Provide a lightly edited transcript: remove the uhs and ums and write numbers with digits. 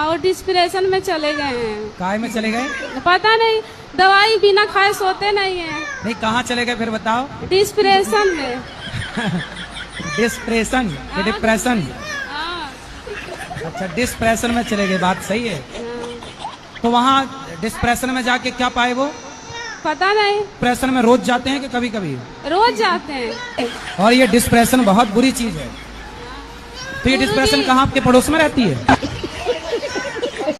वो डिस्प्रेशन में चले गए हैं। काय में चले गए? पता नहीं, दवाई बिना खाए सोते नहीं है। नहीं, कहाँ चले गए फिर बताओ? डिस्प्रेशन में। Depression, depression. हाँ। अच्छा, डिस्प्रेशन में चले गए, बात सही है। तो वहाँ डिस्प्रेशन में जाके क्या पाए वो? पता नहीं। डिप्रेशन में रोज जाते हैं कि कभी कभी? रोज जाते हैं। और ये डिस्प्रेशन बहुत बुरी चीज है। तो ये डिस्प्रेशन कहाँ आपके पड़ोस में रहती है?